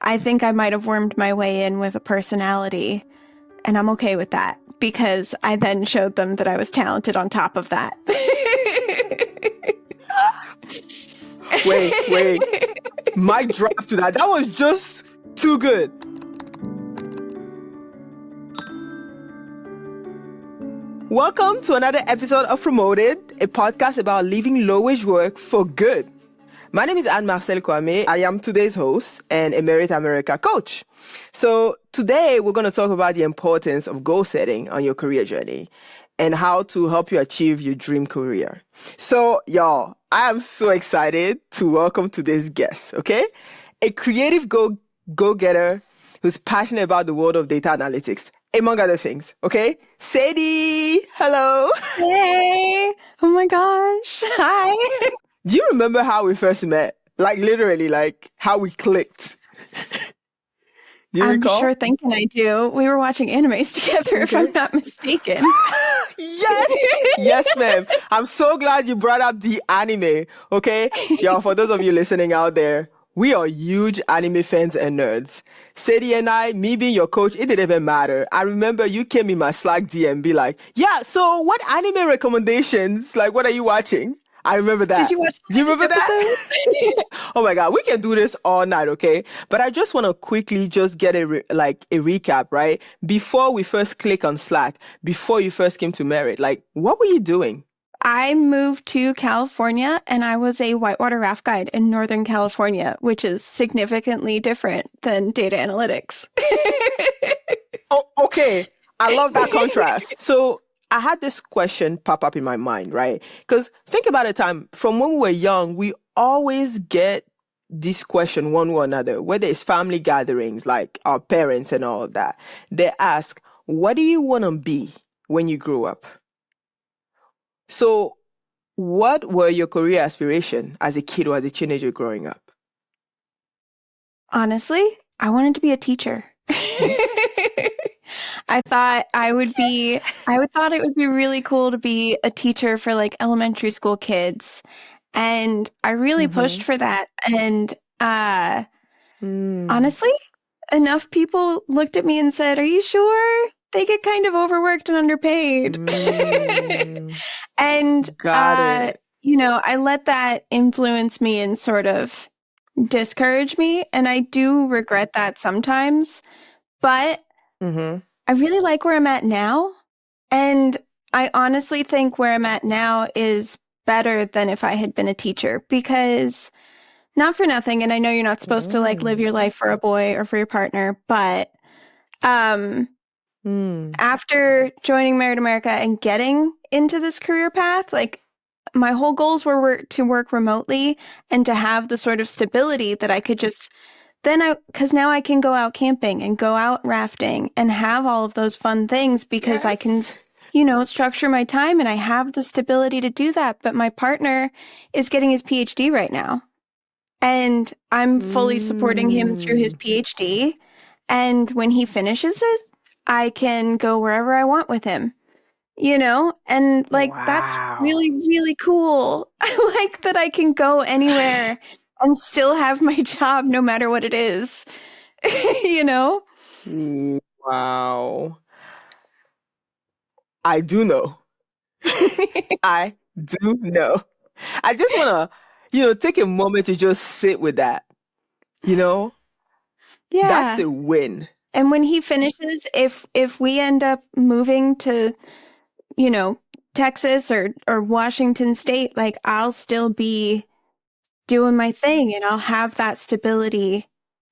I think I might have wormed my way in with a personality, and I'm okay with that because I then showed them that I was talented on top of that. Wait. Mic drop to that. That was just too good. Welcome to another episode of Promoted, a podcast about leaving low-wage work for good. My name is Anne-Marcelle Kouame. I am today's host and a Merit America coach. So today we're going to talk about the importance of goal setting on your career journey and how to help you achieve your dream career. So y'all, I am so excited to welcome today's guest, okay? A creative go-getter who's passionate about the world of data analytics, among other things, okay? Sadie, hello. Hey! Oh my gosh. Hi. Do you remember how we first met? Like literally, like how we clicked. Do you recall? I'm sure thinking I do. We were watching animes together, if I'm not mistaken. Yes, ma'am. I'm so glad you brought up the anime, okay? Y'all, for those of you listening out there, we are huge anime fans and nerds. Sadie and I, me being your coach, it didn't even matter. I remember you came in my Slack DM be like, yeah, so what anime recommendations? Like, what are you watching? I remember that. Did you watch Do you remember that? Oh my God, we can do this all night, okay? But I just want to quickly just get a recap, right? Before we first click on Slack, before you first came to Merit, like, what were you doing? I moved to California and I was a whitewater raft guide in Northern California, which is significantly different than data analytics. Oh, okay. I love that contrast. So I had this question pop up in my mind, right? Because think about a time from when we were young, we always get this question one way or another, whether it's family gatherings, like our parents and all of that. They ask, what do you want to be when you grow up? So what were your career aspirations as a kid or as a teenager growing up? Honestly, I wanted to be a teacher. I thought it would be really cool to be a teacher for like elementary school kids. And I really pushed for that. And honestly, enough people looked at me and said, "Are you sure?" They get kind of overworked and underpaid. And Got it. I let that influence me and sort of discourage me. And I do regret that sometimes. But I really like where I'm at now. And I honestly think where I'm at now is better than if I had been a teacher, because not for nothing, and I know you're not supposed to like live your life for a boy or for your partner, but after joining Merit America and getting into this career path, like my whole goals were to work remotely and to have the sort of stability that I could just because now I can go out camping and go out rafting and have all of those fun things because I can, structure my time and I have the stability to do that. But my partner is getting his PhD right now and I'm fully supporting him through his PhD. And when he finishes it, I can go wherever I want with him, and like, that's really, really cool. I like that I can go anywhere and still have my job no matter what it is, Wow. I do know. I do know. I just want to, take a moment to just sit with that, Yeah. That's a win. And when he finishes, if we end up moving to, Texas or Washington State, like I'll still be doing my thing and I'll have that stability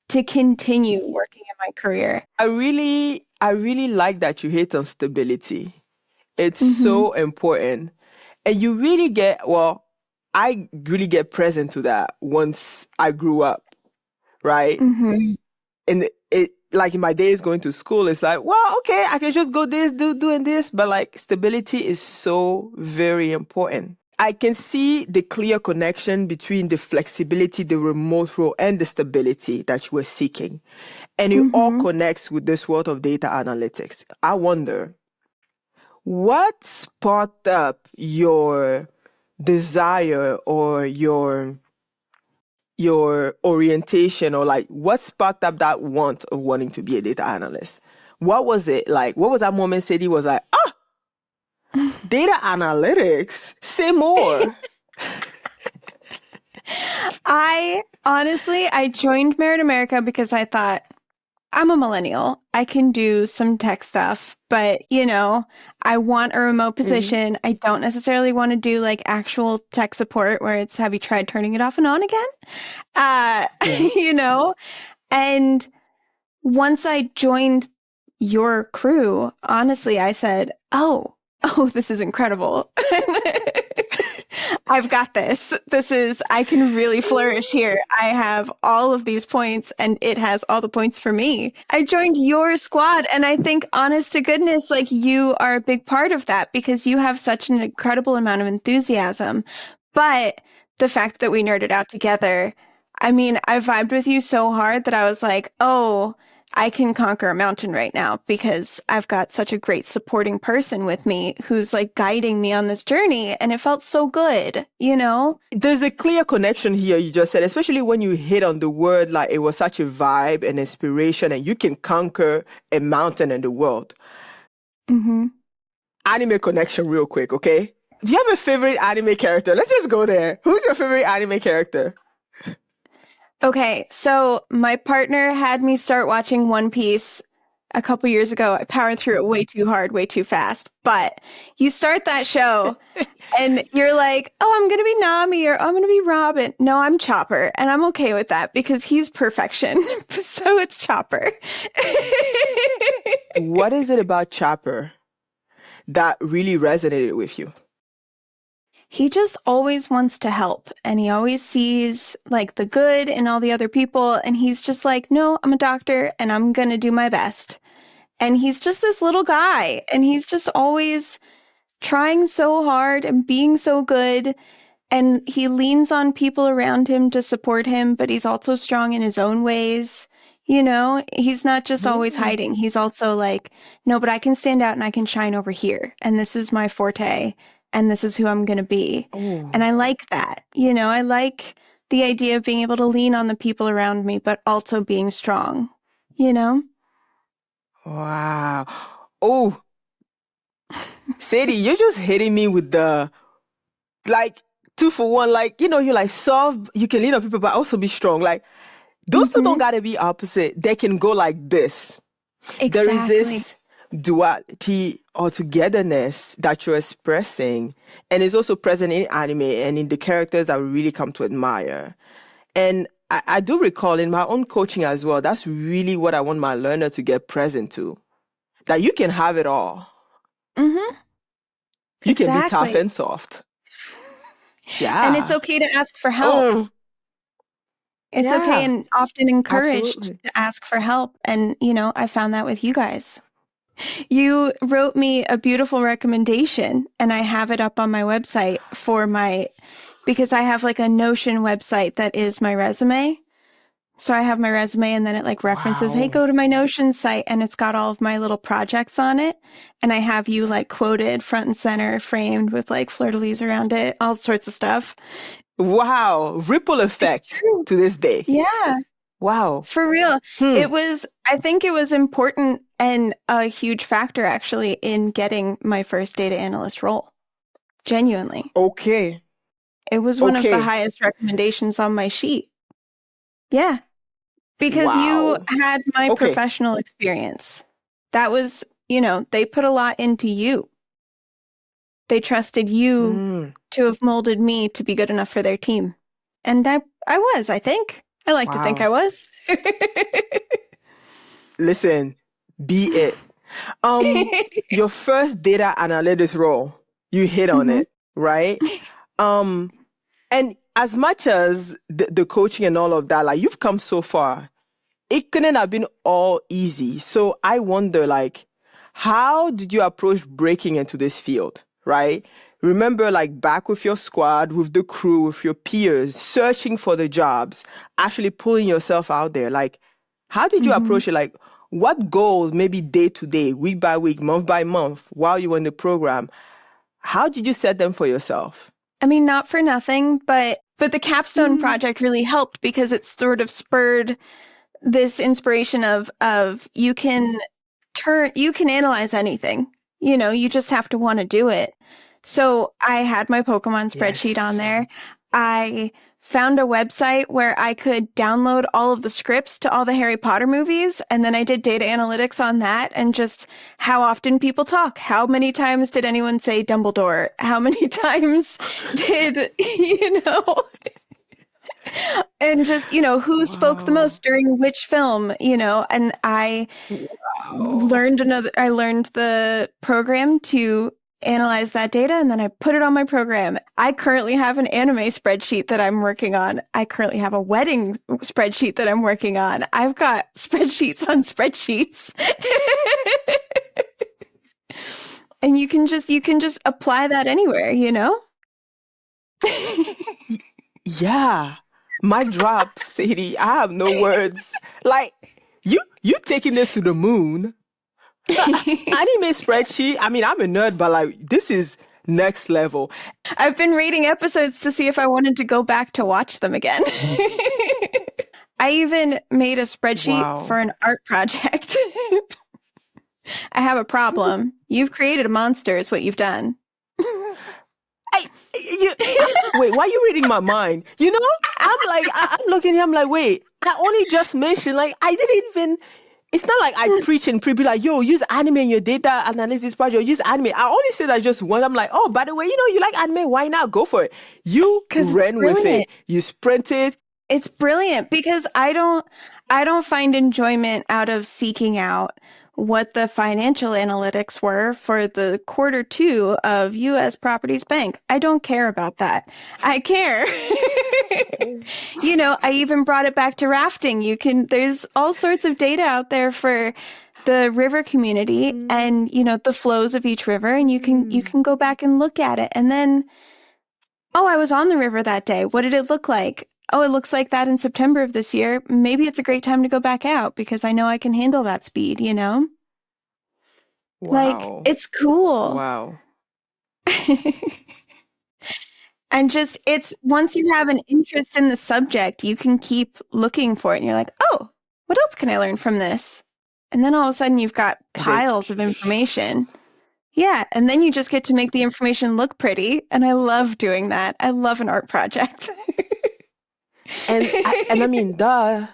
to continue working in my career. I really like that you hit on stability. It's so important. And you really I really get present to that once I grew up, right? And it like in my days going to school, it's like, well, okay, I can just go doing this, but like stability is so very important. I can see the clear connection between the flexibility, the remote role, and the stability that you were seeking. And it all connects with this world of data analytics. I wonder, what sparked up your desire or your your orientation, or like what sparked up that want of wanting to be a data analyst? What was it like? What was that moment Sadie was like, data analytics, say more? I joined Merit America because I thought, I'm a millennial. I can do some tech stuff, but I want a remote position. I don't necessarily want to do like actual tech support where it's, have you tried turning it off and on again? Yeah. And once I joined your crew, honestly, I said, oh, this is incredible. I've got this. I can really flourish here. I have all of these points and it has all the points for me. I joined your squad and I think, honest to goodness, like you are a big part of that because you have such an incredible amount of enthusiasm. But the fact that we nerded out together, I mean, I vibed with you so hard that I was like, oh, I can conquer a mountain right now because I've got such a great supporting person with me who's like guiding me on this journey. And it felt so good, There's a clear connection here, you just said, especially when you hit on the word, like it was such a vibe and inspiration, and you can conquer a mountain in the world. Mm-hmm. Anime connection, real quick, okay? Do you have a favorite anime character? Let's just go there. Who's your favorite anime character? Okay, so my partner had me start watching One Piece a couple years ago. I powered through it way too hard, way too fast. But you start that show and you're like, oh, I'm going to be Nami or I'm going to be Robin. No, I'm Chopper. And I'm okay with that because he's perfection. So it's Chopper. What is it about Chopper that really resonated with you? He just always wants to help and he always sees like the good in all the other people. And he's just like, no, I'm a doctor and I'm going to do my best. And he's just this little guy and he's just always trying so hard and being so good. And he leans on people around him to support him, but he's also strong in his own ways. He's not just always hiding. He's also like, no, but I can stand out and I can shine over here. And this is my forte. And this is who I'm going to be. Oh. And I like that. I like the idea of being able to lean on the people around me, but also being strong, Wow. Oh, Sadie, you're just hitting me with the, like, 2 for 1. Like, you're like soft, you can lean on people, but also be strong. Like, those two don't gotta be opposite. They can go like this. Exactly. There is this duality or togetherness that you're expressing, and it's also present in anime and in the characters that we really come to admire. And I do recall in my own coaching as well, that's really what I want my learner to get present to. That you can have it all. Mm-hmm. You can be tough and soft. Yeah. And it's okay to ask for help. It's okay and often encouraged to ask for help. And, I found that with you guys. You wrote me a beautiful recommendation and I have it up on my website because I have like a Notion website that is my resume. So I have my resume and then it like references, hey, go to my Notion site, and it's got all of my little projects on it. And I have you like quoted front and center, framed with like fleur-de-lis around it, all sorts of stuff. Wow. Ripple effect to this day. Yeah. Wow. For real. I think it was important and a huge factor actually in getting my first data analyst role. Genuinely. Okay. It was one of the highest recommendations on my sheet. Yeah. Because you had my professional experience. That was, they put a lot into you. They trusted you to have molded me to be good enough for their team. And I was, I think. I like to think I was. Listen, be it. Your first data analytics role, you hit on it, right? And as much as the coaching and all of that, like you've come so far, it couldn't have been all easy. So I wonder, like, how did you approach breaking into this field, right? Remember, like back with your squad, with the crew, with your peers, searching for the jobs, actually pulling yourself out there. Like, how did you approach it? Like, what goals, maybe day to day, week by week, month by month, while you were in the program, how did you set them for yourself? I mean, not for nothing, but But the capstone Mm, project really helped because it sort of spurred this inspiration of you can analyze anything. You just have to want to do it. So I had my Pokemon spreadsheet on yes. there. I found a website where I could download all of the scripts to all the Harry Potter movies, and then I did data analytics on that and just how often people talk. How many times did anyone say Dumbledore? How many times did, and just, who spoke the Wow. most during which film, and Wow. I learned the program to analyze that data, and then I put it on my program. I currently have an anime spreadsheet that I'm working on. I currently have a wedding spreadsheet that I'm working on. I've got spreadsheets on spreadsheets. And you can just apply that anywhere, Y- Yeah. Mic drop, Sadie. I have no words. Like you taking this to the moon. Anime spreadsheet. I mean, I'm a nerd, but like this is next level. I've been rating episodes to see if I wanted to go back to watch them again. I even made a spreadsheet for Wow. an art project. I have a problem. You've created a monster, is what you've done. I, you, wait, why are you reading my mind? You know, I'm like, I'm looking here, I'm like, wait, I only just mentioned, like, I didn't even, it's not like I preach and be like, yo, use anime in your data analysis project, use anime. I only say that just once. I'm like, oh, by the way, you like anime, why not? Go for it. You Because it's ran with brilliant. it. You sprinted. It's brilliant because I don't find enjoyment out of seeking out what the financial analytics were for the quarter two of US Properties Bank. I don't care about that. I care. I even brought it back to rafting. There's all sorts of data out there for the river community Mm, and, the flows of each river, and you mm. can go back and look at it. And then, oh, I was on the river that day. What did it look like? Oh, it looks like that in September of this year. Maybe it's a great time to go back out because I know I can handle that speed? Like, Wow. it's cool. Wow. And just, it's once you have an interest in the subject, you can keep looking for it. And you're like, oh, what else can I learn from this? And then all of a sudden you've got And then, piles of information. Yeah. And then you just get to make the information look pretty. And I love doing that. I love an art project. and I mean, duh,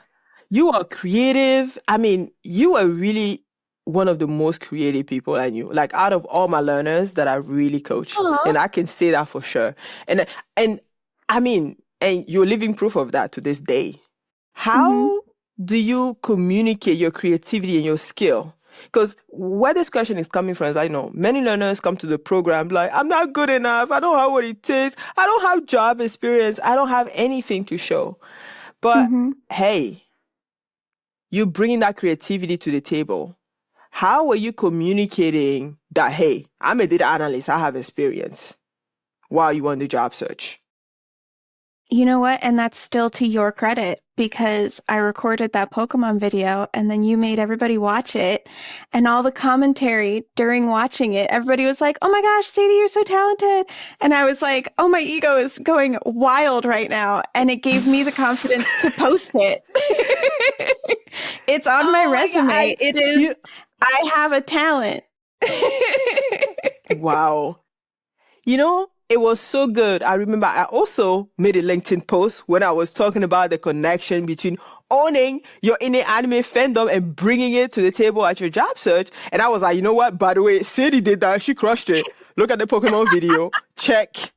you are creative. I mean, you are really one of the most creative people I knew. Like out of all my learners that I really coach, Aw. and I can say that for sure. And I mean, and you're living proof of that to this day. Hmm. How do you communicate your creativity and your skill? Because where this question is coming from is I know many learners come to the program like, I'm not good enough. I don't have what it takes. I don't have job experience. I don't have anything to show. But Hmm. hey, you bringing that creativity to the table. How are you communicating that, hey, I'm a data analyst, I have experience while you on the job search? You know what? And that's still to your credit because I recorded that Pokemon video and then you made everybody watch it. And all the commentary during watching it, everybody was like, oh my gosh, Sadie, you're so talented. And I was like, oh, my ego is going wild right now. And it gave me the confidence to post it. It's on my Oh my God. resume. It is, You, I have a talent. wow. It was so good. I remember I also made a LinkedIn post when I was talking about the connection between owning your inner anime fandom and bringing it to the table at your job search. And I was like, you know what? By the way, Sadie did that. She crushed it. Look at the Pokemon video. Check.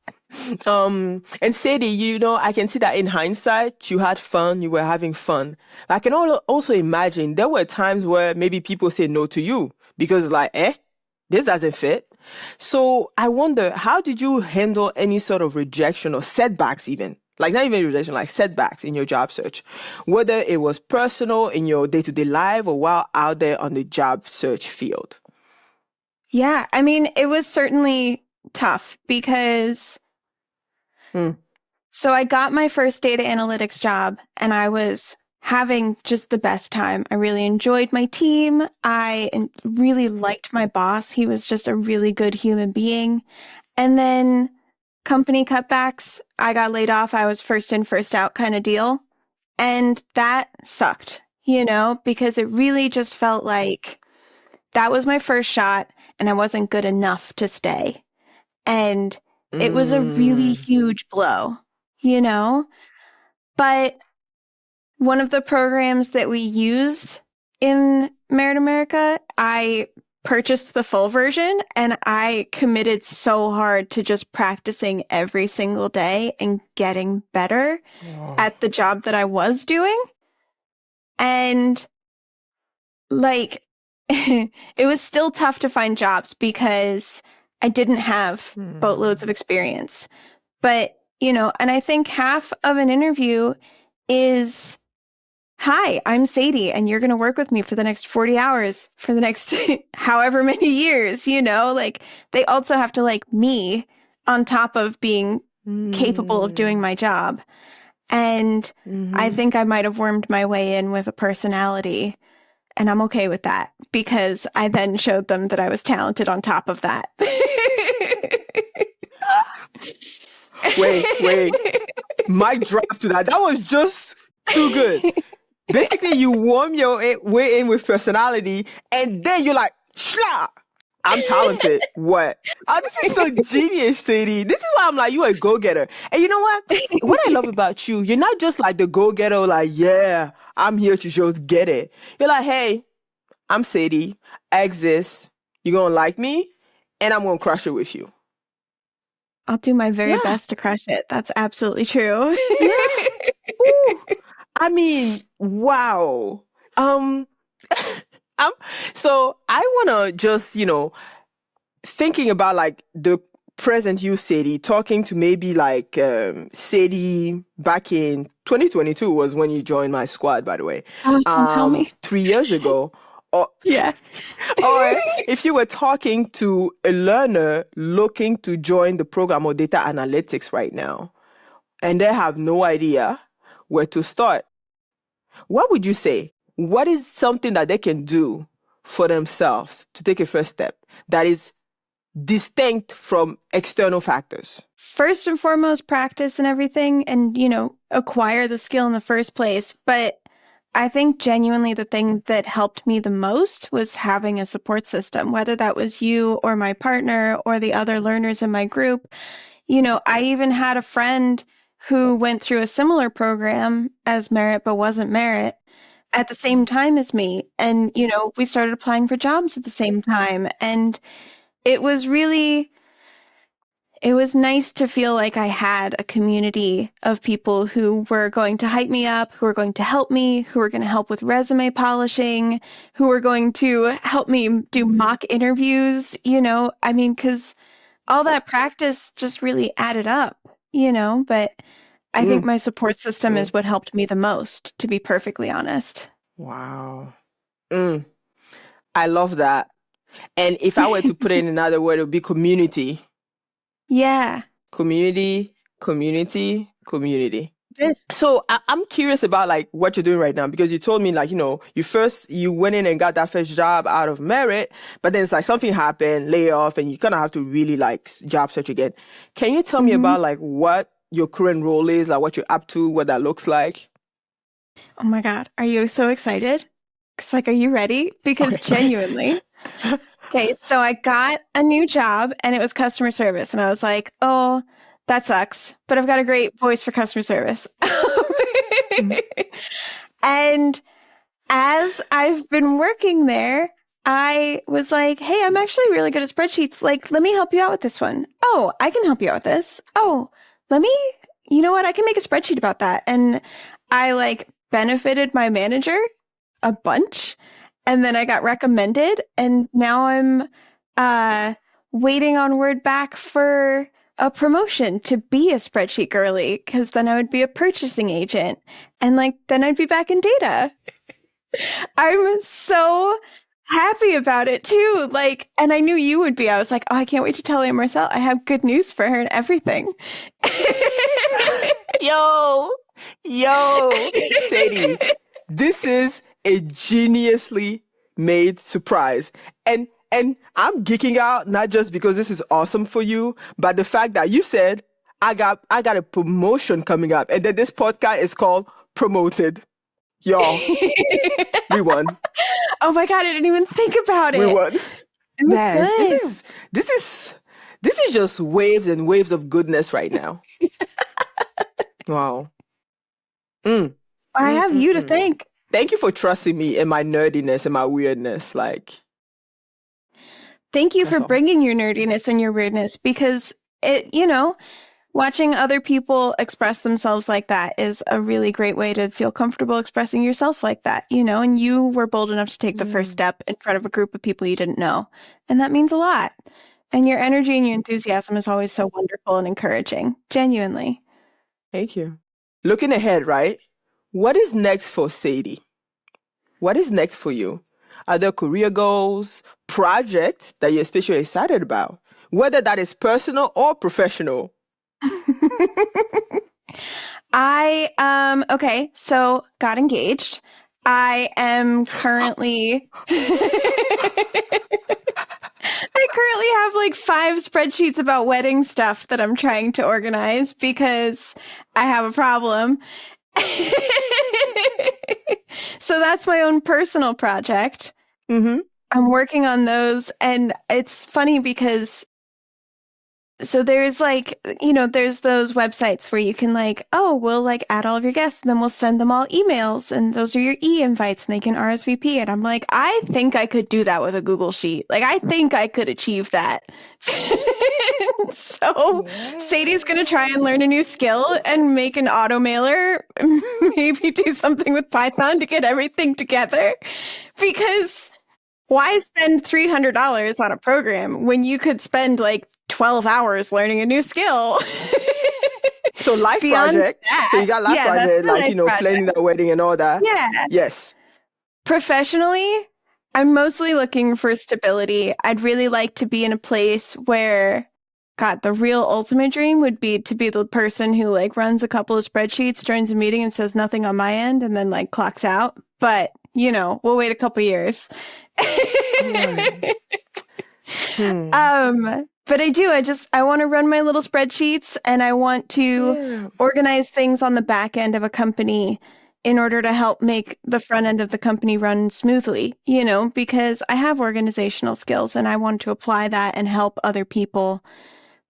And Sadie, I can see that in hindsight, you had fun, you were having fun. I can also imagine there were times where maybe people say no to you because like, this doesn't fit. So I wonder, how did you handle any sort of rejection or setbacks even? Like not even rejection, like setbacks in your job search, whether it was personal in your day-to-day life or while out there on the job search field. Yeah, I mean, it was certainly tough because Hmm. so I got my first data analytics job and I was having just the best time. I really enjoyed my team. Really liked my boss. He was just a really good human being. And then company cutbacks. I got laid off. I was first in, first out kind of deal. And that sucked, because it really just felt like that was my first shot and I wasn't good enough to stay. And it was a really huge blow, But one of the programs that we used in Merit America, I purchased the full version and I committed so hard to just practicing every single day and getting better at the job that I was doing. And like, it was still tough to find jobs because I didn't have boatloads of experience. But, and I think half of an interview is, hi, I'm Sadie, and you're going to work with me for the next 40 hours, for the next however many years, Like, they also have to like me on top of being capable of doing my job. And I think I might have wormed my way in with a personality, and I'm okay with that because I then showed them that I was talented on top of that. Wait. Mic drop to that. That was just too good. Basically, you warm your way in with personality, and then you're like, Shlah! I'm talented. What? Oh, this is so genius, Sadie. This is why I'm like, you're a go-getter. And you know what? What I love about you, you're not just like the go-getter, like, yeah, I'm here to just get it. You're like, hey, I'm Sadie. I exist. You're going to like me, and I'm going to crush it with you. I'll do my very best to crush it. That's absolutely true. Ooh. I mean, wow. So I want to just, thinking about like the present you, Sadie, talking to maybe like Sadie back in 2022 was when you joined my squad, by the way. Oh, don't tell me. 3 years ago. Or, yeah. Or if you were talking to a learner looking to join the program of data analytics right now, and they have no idea where to start, what would you say? What is something that they can do for themselves to take a first step that is distinct from external factors? First and foremost, practice and everything and, acquire the skill in the first place. But I think genuinely the thing that helped me the most was having a support system, whether that was you or my partner or the other learners in my group. I even had a friend who went through a similar program as Merit, but wasn't Merit at the same time as me. And, we started applying for jobs at the same time. And it was nice to feel like I had a community of people who were going to hype me up, who were going to help me, who were going to help with resume polishing, who were going to help me do mock interviews, because all that practice just really added up, but I think my support system is what helped me the most, to be perfectly honest. Wow. I love that. And if I were to put it in another word, it would be community. Yeah. Community. So I'm curious about like what you're doing right now, because you told me like, you went in and got that first job out of Merit, but then it's like something happened, layoff, and you kind of have to really like job search again. Can you tell me about like what your current role is, like what you're up to, what that looks like? Oh my God. Are you so excited? Because are you ready? Because genuinely. Okay, so I got a new job and it was customer service. And I was like, oh, that sucks. But I've got a great voice for customer service. And as I've been working there, I was like, hey, I'm actually really good at spreadsheets. Like, let me help you out with this one. Oh, I can help you out with this. Oh, you know what? I can make a spreadsheet about that. And I benefited my manager a bunch. And then I got recommended, and now I'm waiting on word back for a promotion to be a spreadsheet girly, because then I would be a purchasing agent, and then I'd be back in data. I'm so happy about it too. And I knew you would be. I was like, oh, I can't wait to tell Anne-Marcelle. I have good news for her and everything. Yo, Sadie, this is a geniusly made surprise. And I'm geeking out, not just because this is awesome for you, but the fact that you said, I got a promotion coming up, and then this podcast is called Promoted. Y'all, we won. Oh my God, I didn't even think about it. We won. It was Man, good. this is just waves and waves of goodness right now. Wow. I have you to thank. Thank you for trusting me in my nerdiness and my weirdness. Like, thank you for all. bringing your nerdiness and your weirdness, because it, you know, watching other people express themselves like that is a really great way to feel comfortable expressing yourself like that, you know, and you were bold enough to take the first step in front of a group of people you didn't know. And that means a lot. And your energy and your enthusiasm is always so wonderful and encouraging. Genuinely. Thank you. Looking ahead, right? What is next for Sadie? What is next for you? Are there career goals, projects that you're especially excited about? Whether that is personal or professional. Okay, so got engaged. I am currently I currently have like 5 spreadsheets about wedding stuff that I'm trying to organize because I have a problem. So that's my own personal project. Mm-hmm. I'm working on those, and it's funny because so there's like, you know, there's those websites where you can like, oh, we'll like add all of your guests and then we'll send them all emails and those are your e-invites and they can RSVP. And I'm like, I think I could do that with a Google Sheet. Like, I think I could achieve that. So Sadie's going to try and learn a new skill and make an auto mailer, maybe do something with Python to get everything together, because why spend $300 on a program when you could spend like 12 hours learning a new skill? So life project. That, so you got life project, like, you know, planning the wedding and all that. Yeah. Yes. Professionally, I'm mostly looking for stability. I'd really like to be in a place where, God, the real ultimate dream would be to be the person who like runs a couple of spreadsheets, joins a meeting and says nothing on my end and then like clocks out. But, you know, we'll wait a couple years. But I want to run my little spreadsheets and I want to organize things on the back end of a company in order to help make the front end of the company run smoothly, you know, because I have organizational skills and I want to apply that and help other people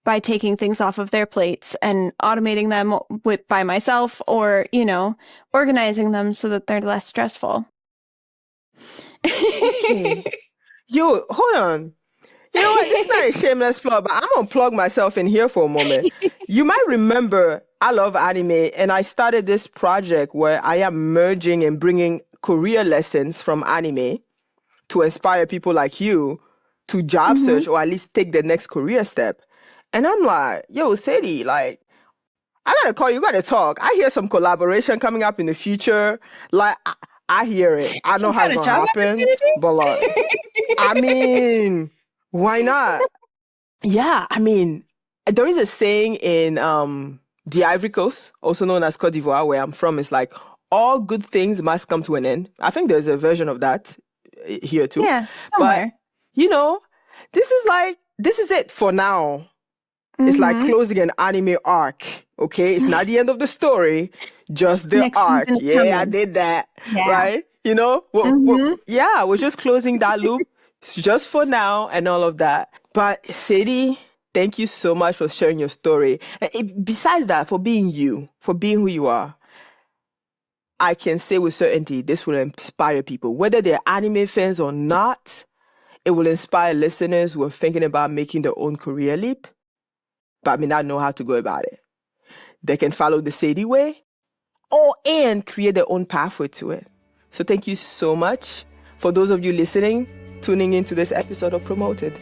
by taking things off of their plates and automating them by myself, or, you know, organizing them so that they're less stressful. Okay. Yo, hold on. You know what? It's not a shameless plug, but I'm going to plug myself in here for a moment. You might remember I love anime, and I started this project where I am merging and bringing career lessons from anime to inspire people like you to job search or at least take the next career step. And I'm like, yo, Sadie, like, I got to call you, got to talk. I hear some collaboration coming up in the future. Like, I hear it. I know how it's going to happen. But like, I mean, why not? Yeah, I mean, there is a saying in the Ivory Coast, also known as Côte d'Ivoire, where I'm from. It's like, all good things must come to an end. I think there's a version of that here too. Yeah, somewhere. But, you know, this is it for now. It's like closing an anime arc, okay? It's not the end of the story, just the arc. Yeah, coming. I did that, right? You know? We're just closing that loop just for now and all of that. But Sadie, thank you so much for sharing your story. And besides that, for being you, for being who you are, I can say with certainty this will inspire people. Whether they're anime fans or not, it will inspire listeners who are thinking about making their own career leap, but may not know how to go about it. They can follow the Sadie way and create their own pathway to it. So thank you so much for those of you listening, tuning into this episode of Promoted.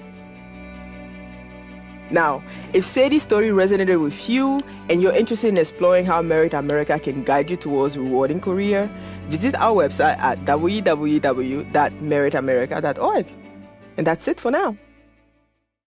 Now, if Sadie's story resonated with you and you're interested in exploring how Merit America can guide you towards a rewarding career, visit our website at www.meritamerica.org. And that's it for now.